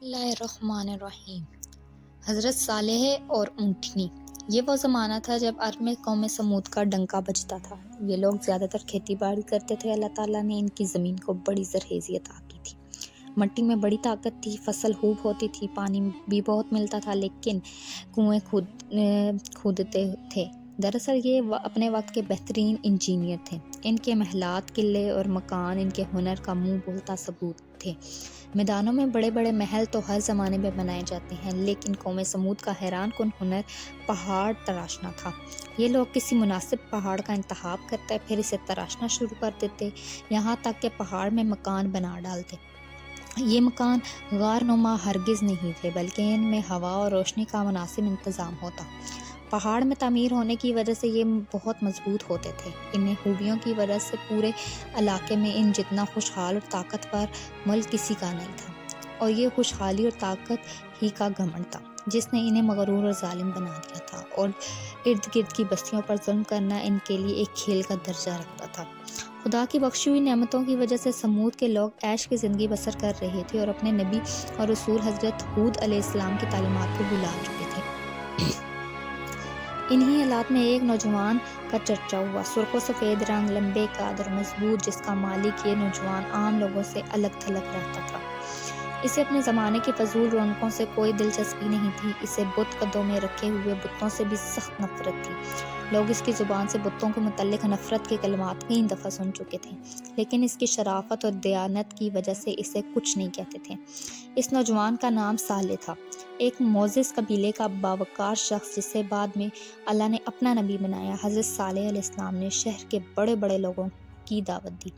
اللہ الرحمن الرحیم۔ حضرت صالح اور اونٹنی۔ یہ وہ زمانہ تھا جب عرب میں قوم سمود کا ڈنکا بجتا تھا۔ یہ لوگ زیادہ تر کھیتی باڑی کرتے تھے۔ اللہ تعالیٰ نے ان کی زمین کو بڑی زرخیزی عطا کی تھی۔ مٹی میں بڑی طاقت تھی، فصل خوب ہوتی تھی، پانی بھی بہت ملتا تھا، لیکن کنویں کھودتے تھے۔ دراصل یہ اپنے وقت کے بہترین انجینئر تھے۔ ان کے محلات، قلعے اور مکان ان کے ہنر کا منہ بولتا ثبوت تھے۔ میدانوں میں بڑے بڑے محل تو ہر زمانے میں بنائے جاتے ہیں، لیکن قوم سمود کا حیران کن ہنر پہاڑ تراشنا تھا۔ یہ لوگ کسی مناسب پہاڑ کا انتخاب کرتے، پھر اسے تراشنا شروع کر دیتے، یہاں تک کہ پہاڑ میں مکان بنا ڈالتے۔ یہ مکان غار نما ہرگز نہیں تھے، بلکہ ان میں ہوا اور روشنی کا مناسب انتظام ہوتا۔ پہاڑ میں تعمیر ہونے کی وجہ سے یہ بہت مضبوط ہوتے تھے۔ ان خوبیوں کی وجہ سے پورے علاقے میں ان جتنا خوشحال اور طاقتور ملک کسی کا نہیں تھا، اور یہ خوشحالی اور طاقت ہی کا گھمنڈ تھا جس نے انہیں مغرور اور ظالم بنا دیا تھا، اور ارد گرد کی بستیوں پر ظلم کرنا ان کے لیے ایک کھیل کا درجہ رکھتا تھا۔ خدا کی بخشی ہوئی نعمتوں کی وجہ سے سمود کے لوگ عیش کی زندگی بسر کر رہے تھے اور اپنے نبی اور رسول حضرت ہود علیہ السلام کی تعلیمات کو بھلا چکے تھے۔ انہی حالات میں ایک نوجوان کا چرچا ہوا، سرخ و سفید رنگ، لمبے قد اور مضبوط، جس کا مالک یہ نوجوان عام لوگوں سے الگ تھلگ رہتا تھا۔ اسے اپنے زمانے کی فضول رونقوں سے کوئی دلچسپی نہیں تھی۔ اسے بت قدوں میں رکھے ہوئے بتوں سے بھی سخت نفرت تھی۔ لوگ اس کی زبان سے بتوں کے متعلق نفرت کے کلمات کئی دفعہ سن چکے تھے، لیکن اس کی شرافت اور دیانت کی وجہ سے اسے کچھ نہیں کہتے تھے۔ اس نوجوان کا نام صالح تھا، ایک معزز قبیلے کا باوقار شخص جسے بعد میں اللہ نے اپنا نبی بنایا۔ حضرت صالح علیہ السلام نے شہر کے بڑے بڑے لوگوں کی دعوت دی۔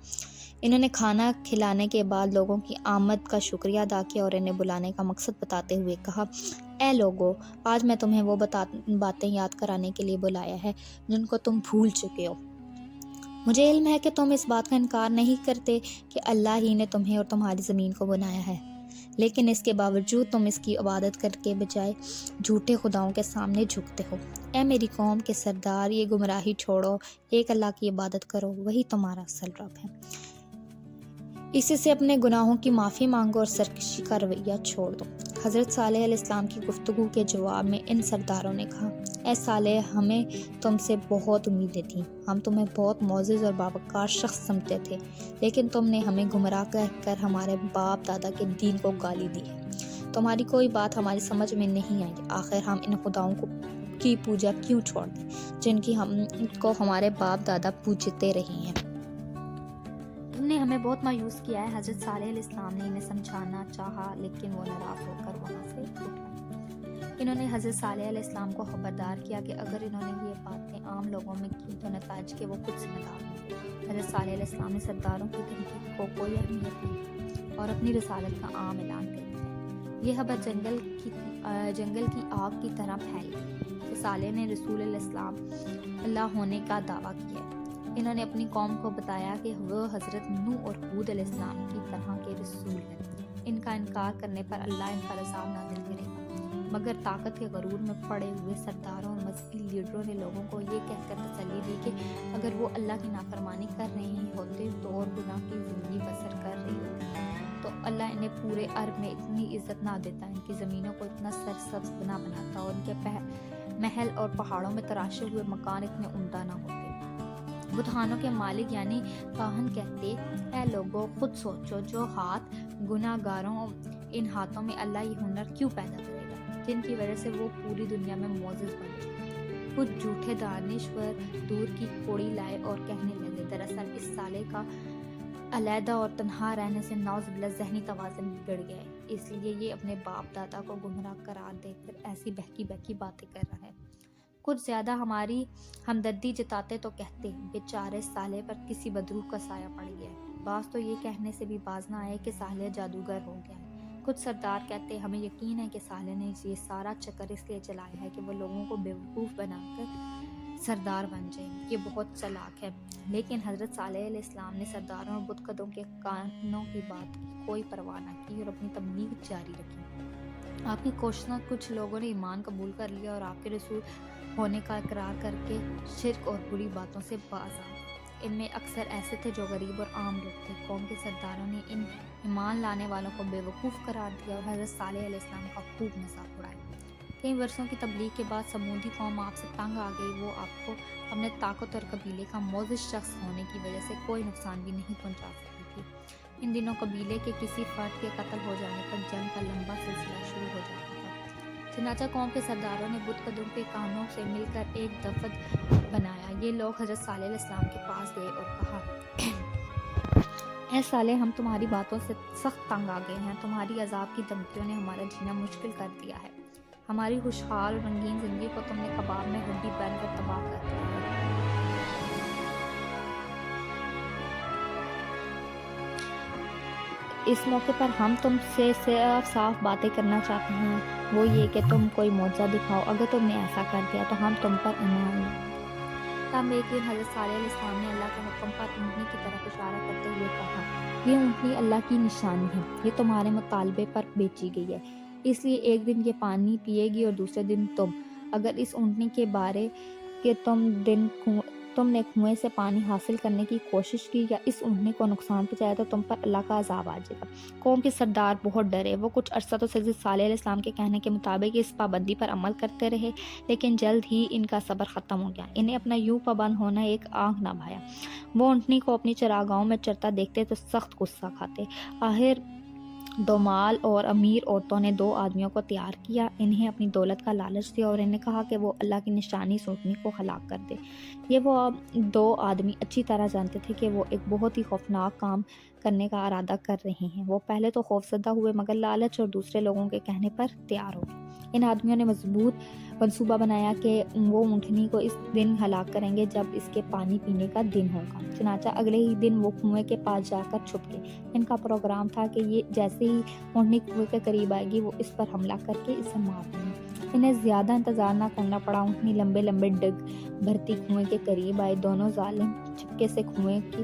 انہوں نے کھانا کھلانے کے بعد لوگوں کی آمد کا شکریہ ادا کیا اور انہیں بلانے کا مقصد بتاتے ہوئے کہا، اے لوگو، آج میں تمہیں وہ باتیں یاد کرانے کے لیے بلایا ہے جن کو تم بھول چکے ہو۔ مجھے علم ہے کہ تم اس بات کا انکار نہیں کرتے کہ اللہ ہی نے تمہیں اور تمہاری زمین کو بنایا ہے، لیکن اس کے باوجود تم اس کی عبادت کر کے بجائے جھوٹے خداؤں کے سامنے جھکتے ہو۔ اے میری قوم کے سردار، یہ گمراہی چھوڑو، ایک اللہ کی عبادت کرو، وہی تمہارا اصل رب ہے۔ اسی سے اپنے گناہوں کی معافی مانگو اور سرکشی کا رویہ چھوڑ دو۔ حضرت صالح علیہ السلام کی گفتگو کے جواب میں ان سرداروں نے کہا، اے صالح، ہمیں تم سے بہت امیدیں تھیں، ہم تمہیں بہت معزز اور باوقار شخص سمجھتے تھے، لیکن تم نے ہمیں گمراہ کہہ کر ہمارے باپ دادا کے دین کو گالی دی ہے۔ تمہاری کوئی بات ہماری سمجھ میں نہیں آئی، آخر ہم ان خداؤں کی پوجا کیوں چھوڑ دیں جن کی ہم کو ہمارے باپ دادا پوجتے رہے ہیں؟ تم نے ہمیں بہت مایوس کیا ہے۔ حضرت صالح علیہ السلام نے انہیں سمجھانا چاہا، لیکن وہ ناراض ہو کر وہاں سے اٹھ گئے۔ انہوں نے حضرت صالح علیہ السلام کو خبردار کیا کہ اگر انہوں نے یہ باتیں عام لوگوں میں کی تو نتائج کے وہ خود ذمہ دار ہوں گے۔ حضرت صالح علیہ السلام نے سرداروں کی تحقیق کو کوئی اہمیت نہیں دی اور اپنی رسالت کا عام اعلان کر دیا۔ یہ خبر جنگل کی آگ کی طرح پھیل گئی کہ صالح نے رسول اللہ ہونے کا دعویٰ کیا۔ انہوں نے اپنی قوم کو بتایا کہ وہ حضرت نوح اور ہود علیہ السلام کی طرح کے رسول ہیں۔ ان کا انکار کرنے پر اللہ ان پر عذاب نازل کرے گا، مگر طاقت کے غرور میں پڑے ہوئے سرداروں اور مذہبی لیڈروں نے لوگوں کو یہ کہہ کر تسلی دی کہ اگر وہ اللہ کی نافرمانی کر رہے ہوتے تو اور گناہ کی زندگی بسر کر رہی ہوتی تو اللہ انہیں پورے عرب میں اتنی عزت نہ دیتا، ان کی زمینوں کو اتنا سرسبز نہ بناتا اور ان کے محل اور پہاڑوں میں تراشے ہوئے مکان اتنے عمدہ نہ ہوتے۔ بتخانوں کے مالک یعنی کاہن کہتے، اے لوگو، خود سوچو، جو ہاتھ گناہ گاروں ان ہاتھوں میں اللہ یہ ہنر کیوں پیدا کرے گا جن کی وجہ سے وہ پوری دنیا میں معزز بن جائے۔ کچھ جھوٹے دانشور دور کی کوڑی لائے اور کہنے لگے، دراصل اس صالح کا علیحدہ اور تنہا رہنے سے نعوذ باللہ ذہنی توازن بگڑ گیا ہے، اس لیے یہ اپنے باپ دادا کو گمراہ قرار دے کر ایسی بہکی بہکی باتیں کر رہا ہے۔ کچھ زیادہ ہماری ہمدردی جتاتے تو کہتے، بیچارے صالح پر کسی بدروح کا سایہ پڑ گیا ہے۔ بعض تو یہ کہنے سے بھی باز نہ آئے کہ صالح جادوگر ہو گیا ہے۔ کچھ سردار کہتے، ہمیں یقین ہے کہ صالح نے یہ سارا چکر اس لیے چلایا ہے کہ وہ لوگوں کو بیوقوف بنا کر سردار بن جائے، یہ بہت چالاک ہے۔ لیکن حضرت صالح علیہ السلام نے سرداروں اور بت قدوں کے کانوں کی بات کی کوئی پرواہ نہ کی اور اپنی تبلیغ جاری رکھی۔ آپ کی کوششوں کچھ لوگوں نے ایمان قبول کر لیا اور آپ کے رسول ہونے کا اقرار کر کے شرک اور بری باتوں سے باز آ گئے۔ ان میں اکثر ایسے تھے جو غریب اور عام لوگ تھے۔ قوم کے سرداروں نے ان ایمان لانے والوں کو بیوقوف قرار دیا اور حضرت صالح علیہ السلام کا خوب مذاق اڑایا۔ کئی برسوں کی تبلیغ کے بعد سمودی قوم آپ سے تنگ آ گئی۔ وہ آپ کو اپنے طاقت اور قبیلے کا معزز شخص ہونے کی وجہ سے کوئی نقصان بھی نہیں پہنچا سکتی تھی۔ ان دنوں قبیلے کے کسی فرد کے قتل ہو جانے پر جنگ کا لمبا سلسلہ شروع ہو جاتا تھا۔ چنانچہ قوم کے سرداروں نے بت قدوں کے کانوں سے مل کر ایک دفعہ بنایا۔ یہ لوگ حضرت صالح علیہ السلام کے پاس گئے اور کہا، اے صالح، ہم تمہاری باتوں سے سخت تنگ آ گئے ہیں۔ تمہاری عذاب کی دھمکیوں نے ہمارا جینا مشکل کر دیا ہے۔ ہماری خوشحال اور رنگین زندگی کو تم نے کباب میں ہڈی بن کر تباہ کر دیا ہے۔ اس موقع پر ہم تم سے صاف صاف باتیں کرنا چاہتے ہیں، وہ یہ کہ تم کوئی معجزہ دکھاؤ۔ اگر تم نے ایسا کر دیا تو ہم تم پر ایمان لیں۔ تب ایک دن حضرت صالح علیہ السلام نے اللہ کے حکم پر اونٹنی کی طرف اشارہ کرتے ہوئے کہا، یہ اونٹنی اللہ کی نشانی ہے، یہ تمہارے مطالبے پر بیچی گئی ہے، اس لیے ایک دن یہ پانی پیے گی اور دوسرے دن تم۔ اگر اس اونٹنی کے بارے کہ تم نے کنویں سے پانی حاصل کرنے کی کوشش کی یا اس اونٹنی کو نقصان پہنچایا تو تم پر اللہ کا عذاب آ جائے گا۔ قوم کے سردار بہت ڈرے۔ وہ کچھ عرصہ تو حضرت صالح علیہ السلام کے کہنے کے مطابق اس پابندی پر عمل کرتے رہے، لیکن جلد ہی ان کا صبر ختم ہو گیا۔ انہیں اپنا یوں پابند ہونا ایک آنکھ نہ بھایا۔ وہ اونٹنی کو اپنی چراگاہوں میں چرتا دیکھتے تو سخت غصہ کھاتے۔ آخر دو مال اور امیر عورتوں نے دو آدمیوں کو تیار کیا، انہیں اپنی دولت کا لالچ دیا اور انہیں کہا کہ وہ اللہ کی نشانی اس اونٹنی کو ہلاک کر دے۔ یہ وہ دو آدمی اچھی طرح جانتے تھے کہ وہ ایک بہت ہی خوفناک کام کرنے کا ارادہ کر رہے ہیں۔ وہ پہلے تو خوفزدہ ہوئے مگر لالچ اور دوسرے لوگوں کے کہنے پر تیار ہو گئے۔ ان آدمیوں نے مضبوط منصوبہ بنایا کہ وہ اونٹنی کو اس دن ہلاک کریں گے جب اس کے پانی پینے کا دن ہوگا۔ چنانچہ اگلے ہی دن وہ کنویں کے پاس جا کر چھپ گئے۔ ان کا پروگرام تھا کہ یہ جیسے ہی اونٹنی کنویں کے قریب آئے گی وہ اس پر حملہ کر کے اسے مار دیں گے۔ انہیں زیادہ انتظار نہ کرنا پڑا۔ اونٹنی لمبے لمبے ڈگ بھرتی کنویں کے قریب آئے۔ دونوں ظالم چپکے سے کنویں کی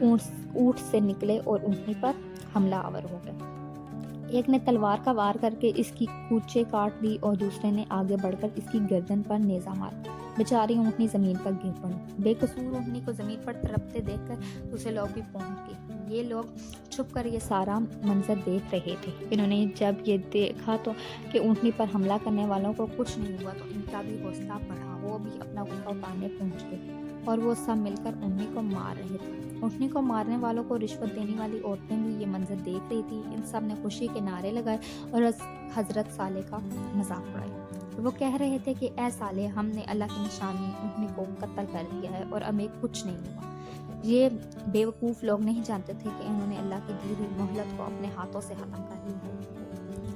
اونٹ سے نکلے اور اونٹنی پر حملہ آور ہو گئے۔ ایک نے تلوار کا وار کر کے اس کی کونچیں کاٹ دی اور دوسرے نے آگے بڑھ کر اس کی گردن پر نیزہ مارا۔ بیچاری اونٹنی زمین پر گر پڑی۔ بے قصور اونٹنی کو زمین پر تڑپتے دیکھ کر دوسرے لوگ بھی پہنچ گئے۔ یہ لوگ چھپ کر یہ سارا منظر دیکھ رہے تھے۔ انہوں نے جب یہ دیکھا تو کہ اونٹنی پر حملہ کرنے والوں کو کچھ نہیں ہوا تو ان کا بھی حوصلہ بڑھا۔ وہ بھی اپنا غصہ اتارنے پہنچ گئے اور وہ سب مل کر اونٹنی کو مار رہے تھے۔ اونٹنی کو مارنے والوں کو رشوت دینے والی عورتیں بھی یہ منظر دیکھ رہی تھی۔ ان سب نے خوشی کے نعرے لگائے اور حضرت صالح کا مذاق اڑایا۔ وہ کہہ رہے تھے کہ اے صالح، ہم نے اللہ کی نشانی اونٹنی کو قتل کر دیا ہے اور ہمیں کچھ نہیں ہوا۔ یہ بیوقوف لوگ نہیں جانتے تھے کہ انہوں نے اللہ کی دی ہوئی مہلت کو اپنے ہاتھوں سے ختم کر دیا۔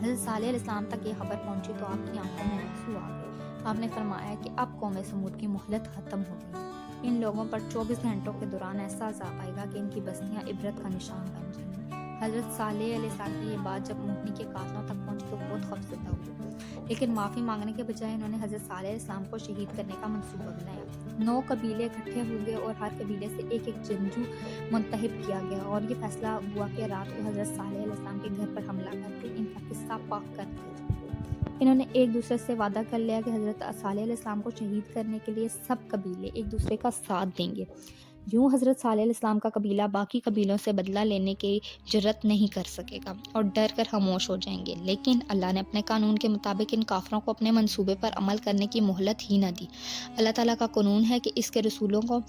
حضرت صالح علیہ السلام تک یہ خبر پہنچی تو آپ کی آنکھوں میں آنسو آ گئے۔ آپ نے فرمایا کہ اب قوم سمود کی مہلت ختم ہو گئی۔ ان لوگوں پر 24 گھنٹوں کے دوران ایسا عذاب آئے گا کہ ان کی بستیاں عبرت کا نشان بن جائیں گی۔ حضرت صالح علیہ السلام کی یہ بات جب اونٹنی کے قاتلوں تک پہنچی تو بہت خوفزدہ ہوئے، لیکن معافی مانگنے کے بجائے انہوں نے حضرت صالح علیہ السلام کو شہید کرنے کا منصوبہ بنایا۔ 9 قبیلے اکٹھے ہو گئے اور ہر قبیلے سے ایک ایک جنگجو منتخب کیا گیا اور یہ فیصلہ ہوا کہ رات کو حضرت صالح علیہ السلام کے گھر پر حملہ کر کے ان کا قصہ پاک کر دیا جائے۔ انہوں نے ایک دوسرے سے وعدہ کر لیا کہ حضرت صالح علیہ السلام کو شہید کرنے کے لیے سب قبیلے ایک دوسرے کا ساتھ دیں گے۔ یوں حضرت صالح علیہ السلام کا قبیلہ باقی قبیلوں سے بدلہ لینے کی جرات نہیں کر سکے گا اور ڈر کر خاموش ہو جائیں گے، لیکن اللہ نے اپنے قانون کے مطابق ان کافروں کو اپنے منصوبے پر عمل کرنے کی مہلت ہی نہ دی۔ اللہ تعالیٰ کا قانون ہے کہ اس کے رسولوں کو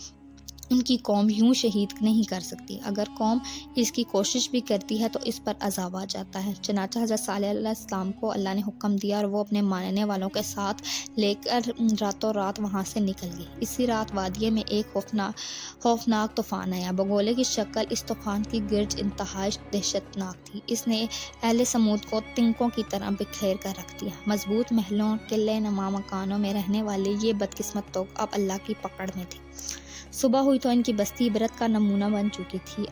ان کی قوم یوں شہید نہیں کر سکتی۔ اگر قوم اس کی کوشش بھی کرتی ہے تو اس پر عذاب آ جاتا ہے۔ چنانچہ حضرت صالح علیہ السلام کو اللہ نے حکم دیا اور وہ اپنے ماننے والوں کے ساتھ لے کر راتوں رات وہاں سے نکل گئے۔ اسی رات وادی میں ایک خوفناک طوفان آیا۔ بگولے کی شکل اس طوفان کی گرج انتہائی دہشتناک تھی۔ اس نے اہل سمود کو تنکوں کی طرح بکھیر کر رکھ دیا۔ مضبوط محلوں، قلعے نما مکانوں میں رہنے والے یہ بدقسمت لوگ اب اللہ کی پکڑ میں تھے۔ صبح ہوئی تو ان کی بستی عبرت کا نمونہ بن چکی تھی۔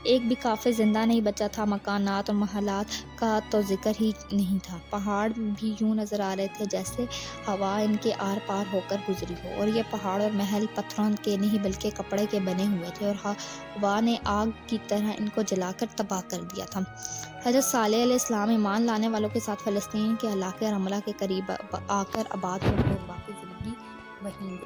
ایک بھی کافر زندہ نہیں بچا تھا۔ مکانات اور محلات کا تو ذکر ہی نہیں تھا۔ پہاڑ بھی یوں نظر آ رہے تھے جیسے ہوا ان کے آر پار ہو کر گزری ہو، اور یہ پہاڑ اور محل پتھروں کے نہیں بلکہ کپڑے کے بنے ہوئے تھے اور ہوا نے آگ کی طرح ان کو جلا کر تباہ کر دیا تھا۔ حضرت صالح علیہ السلام ایمان لانے والوں کے ساتھ فلسطین کے علاقے رملہ کے قریب آ کر آباد ہو گئے اور باقی زندگی وہیں